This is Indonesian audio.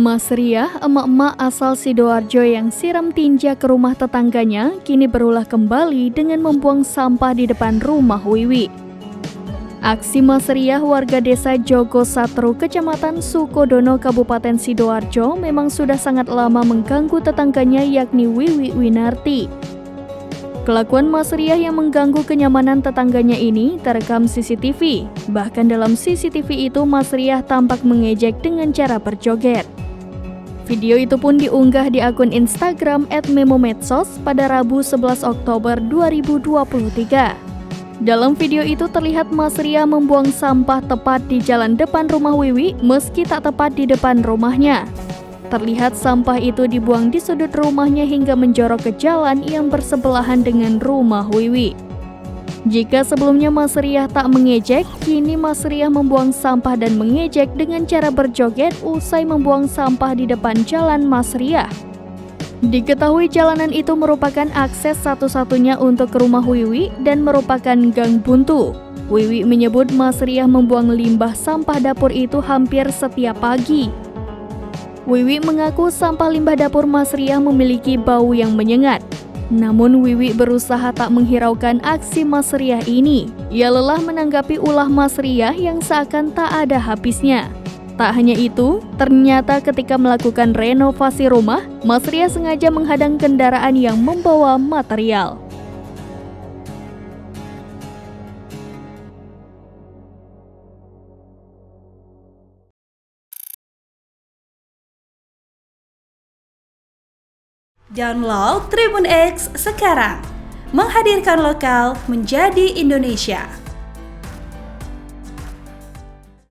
Mas Riah, emak-emak asal Sidoarjo yang siram tinja ke rumah tetangganya, kini berulah kembali dengan membuang sampah di depan rumah Wiwi. Aksi Mas Riah warga desa Jogosatru, Kecamatan Sukodono, Kabupaten Sidoarjo memang sudah sangat lama mengganggu tetangganya yakni Wiwi Winarti. Kelakuan Mas Riah yang mengganggu kenyamanan tetangganya ini terekam CCTV. Bahkan dalam CCTV itu Mas Riah tampak mengejek dengan cara berjoget. Video itu pun diunggah di akun Instagram @memomedsos pada Rabu 11 Oktober 2023. Dalam video itu terlihat Mas Riah membuang sampah tepat di jalan depan rumah Wiwi meski tak tepat di depan rumahnya. Terlihat sampah itu dibuang di sudut rumahnya hingga menjorok ke jalan yang bersebelahan dengan rumah Wiwi. Jika sebelumnya Mas Riah tak mengejek, kini Mas Riah membuang sampah dan mengejek dengan cara berjoget usai membuang sampah di depan jalan Mas Riah. Diketahui jalanan itu merupakan akses satu-satunya untuk ke rumah Wiwi dan merupakan gang buntu. Wiwi menyebut Mas Riah membuang limbah sampah dapur itu hampir setiap pagi. Wiwi mengaku sampah limbah dapur Mas Riah memiliki bau yang menyengat. Namun Wiwi berusaha tak menghiraukan aksi Mas Riah ini. Ia lelah menanggapi ulah Mas Riah yang seakan tak ada habisnya. Tak hanya itu, ternyata ketika melakukan renovasi rumah, Mas Riah sengaja menghadang kendaraan yang membawa material. Download Tribun X sekarang, menghadirkan lokal menjadi Indonesia.